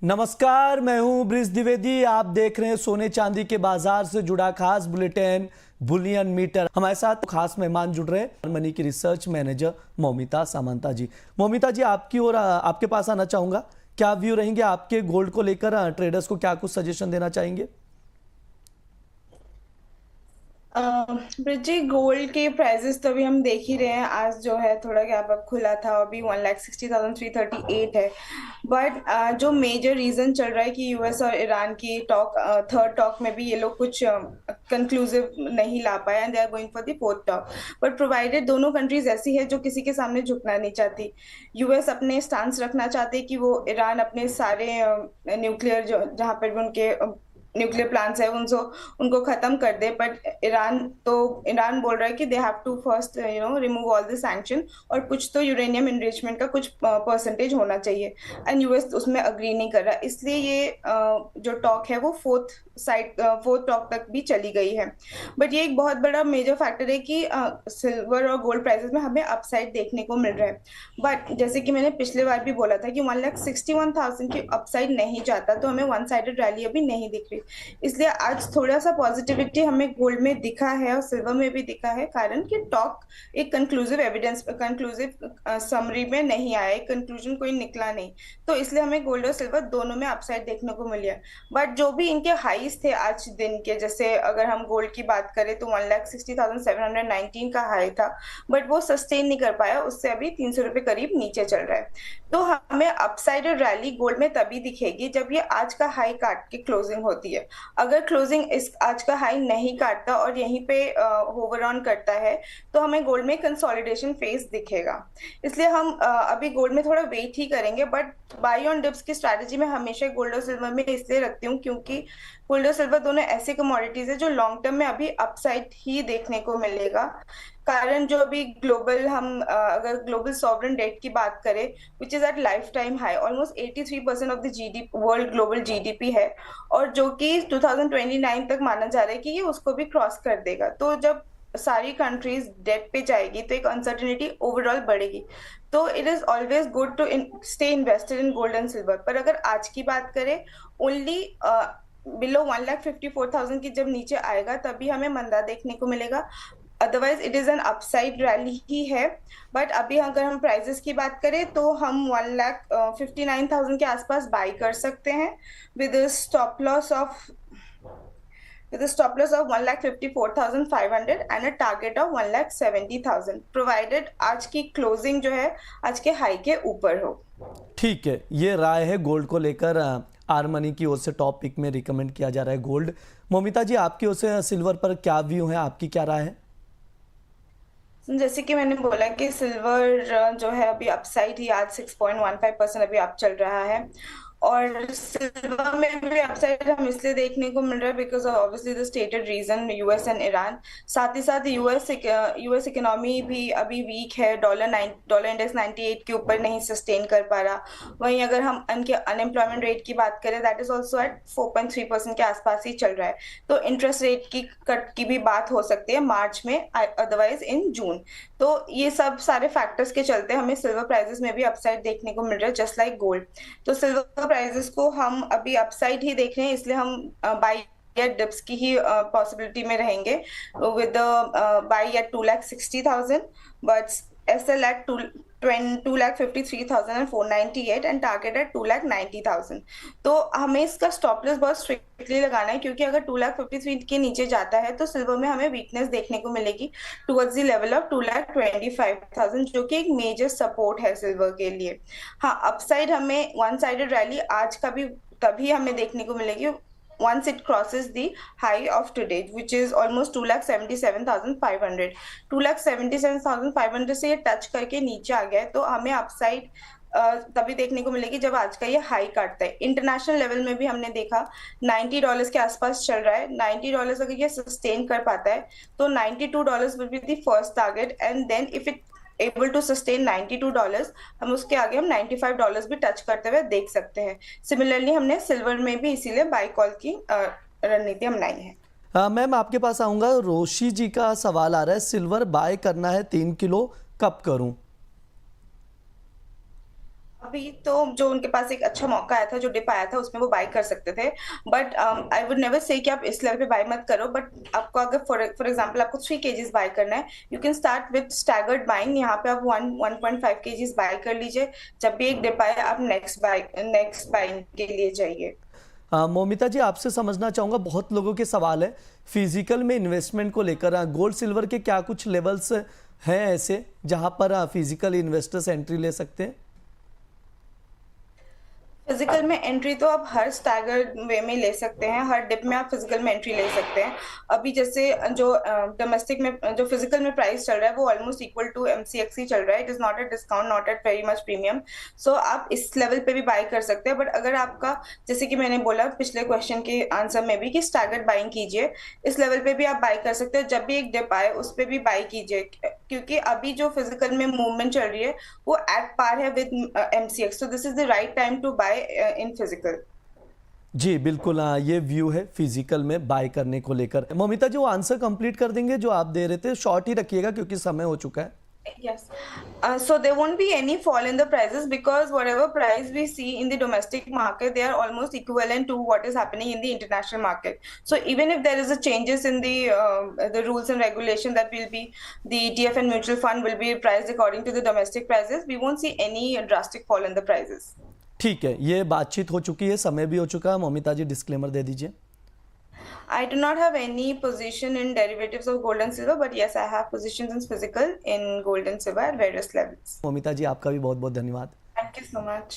नमस्कार, मैं हूं ब्रिज द्विवेदी। आप देख रहे हैं सोने चांदी के बाजार से जुड़ा खास बुलेटिन बुलियन मीटर। हमारे साथ खास मेहमान जुड़ रहे हैं मनी की रिसर्च मैनेजर मौमिता सामंता जी। मौमिता जी, आपकी और आपके पास आना चाहूंगा। क्या व्यू रहेंगे आपके गोल्ड को लेकर? ट्रेडर्स को क्या कुछ सजेशन देना चाहेंगे? ब्रिजी, गोल्ड के प्राइसेस तो अभी हम देख ही रहे हैं। आज जो है थोड़ा गैप अप खुला था, अभी 1,60,338 है। बट जो मेजर रीजन चल रहा है कि यूएस और ईरान की टॉक, थर्ड टॉक में भी ये लोग कुछ कंक्लूसिव नहीं ला पाए and they are going for the fourth talk. But provided दोनों कंट्रीज ऐसी है जो किसी के सामने झुकना नहीं चाहती। यूएस अपने स्टांस रखना चाहते कि वो ईरान अपने सारे न्यूक्लियर जो जहाँ पर भी उनके न्यूक्लियर प्लांट्स है उनको उनको खत्म कर दे। बट ईरान बोल रहा है कि they have to first remove all the sanction, और कुछ तो यूरेनियम एनरिचमेंट का कुछ परसेंटेज होना चाहिए। एंड यूएस उसमें अग्री नहीं कर रहा, इसलिए ये जो टॉक है वो फोर्थ टॉक तक भी चली गई है। बट ये एक बहुत बड़ा मेजर फैक्टर है कि सिल्वर और गोल्ड प्राइसेस में हमें अपसाइड देखने को मिल रहा है। बट जैसे कि मैंने पिछले बार भी बोला था कि 1,61,000 की अपसाइड नहीं जाता तो हमें वन साइडेड रैली अभी नहीं दिख रही। इसलिए आज थोड़ा सा पॉजिटिविटी हमें गोल्ड में दिखा है और सिल्वर में भी दिखा है, कारण कि टॉक एक कंक्लूसिव समरी में नहीं आया, एक कंक्लूजन कोई निकला नहीं। तो इसलिए हमें गोल्ड और सिल्वर दोनों में अपसाइड देखने को मिली है। बट जो भी इनके हाईस थे आज दिन के, जैसे अगर हम गोल्ड की बात करें तो 1,60,719 का हाई था, बट वो सस्टेन नहीं कर पाया, उससे अभी 300 रुपये करीब नीचे चल रहा है। तो हमें अपसाइड रैली गोल्ड में तभी दिखेगी जब ये आज का हाई काट के क्लोजिंग होती है। अगर क्लोजिंग इस आज का हाई नहीं काटता और यहीं पे होवर ऑन करता है तो हमें गोल्ड में कंसोलिडेशन फेज दिखेगा। इसलिए हम अभी गोल्ड में थोड़ा वेट ही करेंगे। बट बाई ऑन डिप्स की स्ट्रैटेजी में हमेशा गोल्ड और सिल्वर में इसलिए रखती हूँ क्योंकि गोल्ड और सिल्वर दोनों ऐसे कमोडिटीज है जो लॉन्ग टर्म में अभी अपसाइड ही देखने को मिलेगा। कारण जो अभी अगर ग्लोबल सॉवरेन डेट की बात करें, which is at life time high, almost 83% of the GDP, world global GDP है, और जो कि 2029 तक माना जा रहा है कि ये उसको भी क्रॉस कर देगा। तो जब सारी कंट्रीज डेट पे जाएगी तो एक अनसर्टेनिटी ओवरऑल बढ़ेगी। तो it is always good to stay invested in gold and silver. पर अगर आज की बात करें, ओनली बिलो 1,54,000 की जब नीचे आएगा तभी हमें मंदा देखने को मिलेगा। Otherwise it is an upside rally ही है। बट अभी अगर हम प्राइजेस की बात करें तो हम 1,59,000 के आसपास बाई कर सकते हैं with stop loss of with a stop loss of 1,54,500 and a target of 1,70,000, provided आज की क्लोजिंग जो है आज के हाई के ऊपर हो। ठीक है, ये राय है गोल्ड को लेकर। आर मनी की ओर से टॉप पिक में रिकमेंड किया जा रहा है गोल्ड। मोमिता जी, आपकी ओर से सिल्वर पर क्या व्यू है, आपकी क्या राय है? जैसे कि मैंने बोला कि सिल्वर जो है अभी अपसाइड ही, आज 6.15% अभी अप चल रहा है। और सिल्वर में भी अपसाइड हम इसलिए देखने को मिल रहा है because of obviously the stated reason, US and Iran. साथ ही साथ यूएस इकोनॉमी भी अभी वीक है, डॉलर इंडेक्स 98 के ऊपर नहीं सस्टेन कर पा रहा। वहीं अगर हम उनके अनएम्प्लॉयमेंट रेट की बात करें, दैट इज ऑल्सो एट 4.3% के आसपास ही चल रहा है। तो इंटरेस्ट रेट की कट की भी बात हो सकती है मार्च में, अदरवाइज इन जून। तो ये सब सारे फैक्टर्स के चलते हमें सिल्वर प्राइसेस में भी अपसाइड देखने को मिल रहा है, जस्ट लाइक गोल्ड। तो सिल्वर प्राइसेस को हम अभी अपसाइड ही देख रहे हैं, इसलिए हम बाई या डिप्स की ही पॉसिबिलिटी में रहेंगे with by at 2,60,000, but SL at 2,53,498 and target at 2,90,000। तो हमें इसका स्टॉप लॉस बहुत स्ट्रिक्टली लगाना है क्योंकि अगर 2,53 के नीचे जाता है तो सिल्वर में हमें वीकनेस देखने को मिलेगी टुवर्ड्स द लेवल ऑफ 2,25,000, जो कि एक मेजर सपोर्ट है सिल्वर के लिए। हाँ, अपसाइड हमें वन साइडेड रैली आज का भी तभी हमें देखने को मिलेगी once it crosses the high of today, which is almost 2,77,500। 2,77,500 से ये टच करके नीचे आ गया है तो हमें अपसाइड तभी देखने को मिलेगी जब आज का ये हाई काटता है। इंटरनेशनल लेवल में भी हमने देखा $90 के आसपास चल रहा है। $90 अगर ये सस्टेन कर पाता है तो $92 will be the first target, and then if it able to sustain $92, हम उसके आगे हम $95 भी टच करते हुए देख सकते हैं। सिमिलरली हमने सिल्वर में भी इसीलिए बाई कॉल की रणनीति अपनाई है। मैम, आपके पास आऊंगा। रोशी जी का सवाल आ रहा है, सिल्वर बाय करना है 3 किलो, कब करूं? अभी तो जो उनके पास एक अच्छा मौका आया था, जो डिप आया था, उसमें वो बाय कर सकते थे। But I would never say कि आप इस लेवल पे बाय मत करो। बट आपको अगर फॉर एग्जांपल आपको 3 kgs बाय करना है, you can start with staggered buying. यहाँ पे आप 1.5 kgs बाय कर लीजिए। जब भी एक डिप आए, आप नेक्स्ट बाइंग के लिए जाइए। मौमिता जी, आपसे समझना चाहूँगा, बहुत लोगों के सवाल है फिजिकल में इन्वेस्टमेंट को लेकर। गोल्ड सिल्वर के क्या कुछ लेवल्स हैं ऐसे जहां पर फिजिकल इन्वेस्टर्स एंट्री ले सकते हैं? फिजिकल में एंट्री तो आप हर स्टैगर्ड वे में ले सकते हैं, हर डिप में आप फिजिकल में एंट्री ले सकते हैं। अभी जैसे जो डोमेस्टिक में जो फिजिकल में प्राइस चल रहा है, वो ऑलमोस्ट इक्वल टू एमसीएक्स ही चल रहा है। It is not at discount, not at very much premium. So आप इस लेवल पे भी बाय कर सकते हैं। बट अगर आपका, जैसे कि मैंने बोला पिछले क्वेश्चन के आंसर में भी, कि स्टैगर्ड बाइंग कीजिए, इस लेवल पे भी आप बाय कर सकते हैं। जब भी एक डिप आए, उस पे भी बाय कीजिए, क्योंकि अभी जो फिजिकल में मूवमेंट चल रही है, वो एट पार है with MCX. So this is the right time to buy in physical. जी बिल्कुल, ये व्यू है फिजिकल में बाय करने को लेकर। मौमिता जी, वो आंसर कंप्लीट कर देंगे जो आप दे रहे थे, शॉर्ट ही रखिएगा क्योंकि समय हो चुका है। Yes. So there won't be any fall in the prices, because whatever price we see in the domestic market, they are almost equivalent to what is happening in the international market. So even if there is a changes in the rules and regulation, that will be the ETF and mutual fund will be priced according to the domestic prices, we won't see any drastic fall in the prices. ठीक है, ये बातचीत हो चुकी है, समय भी हो चुका है। मौमिता जी, डिस्क्लेमर दे दीजिए। I do not have any position in derivatives of gold and silver, but yes, I have positions in physical in gold and silver at various levels. Moumita जी, आपका भी बहुत बहुत धन्यवाद। Thank you so much.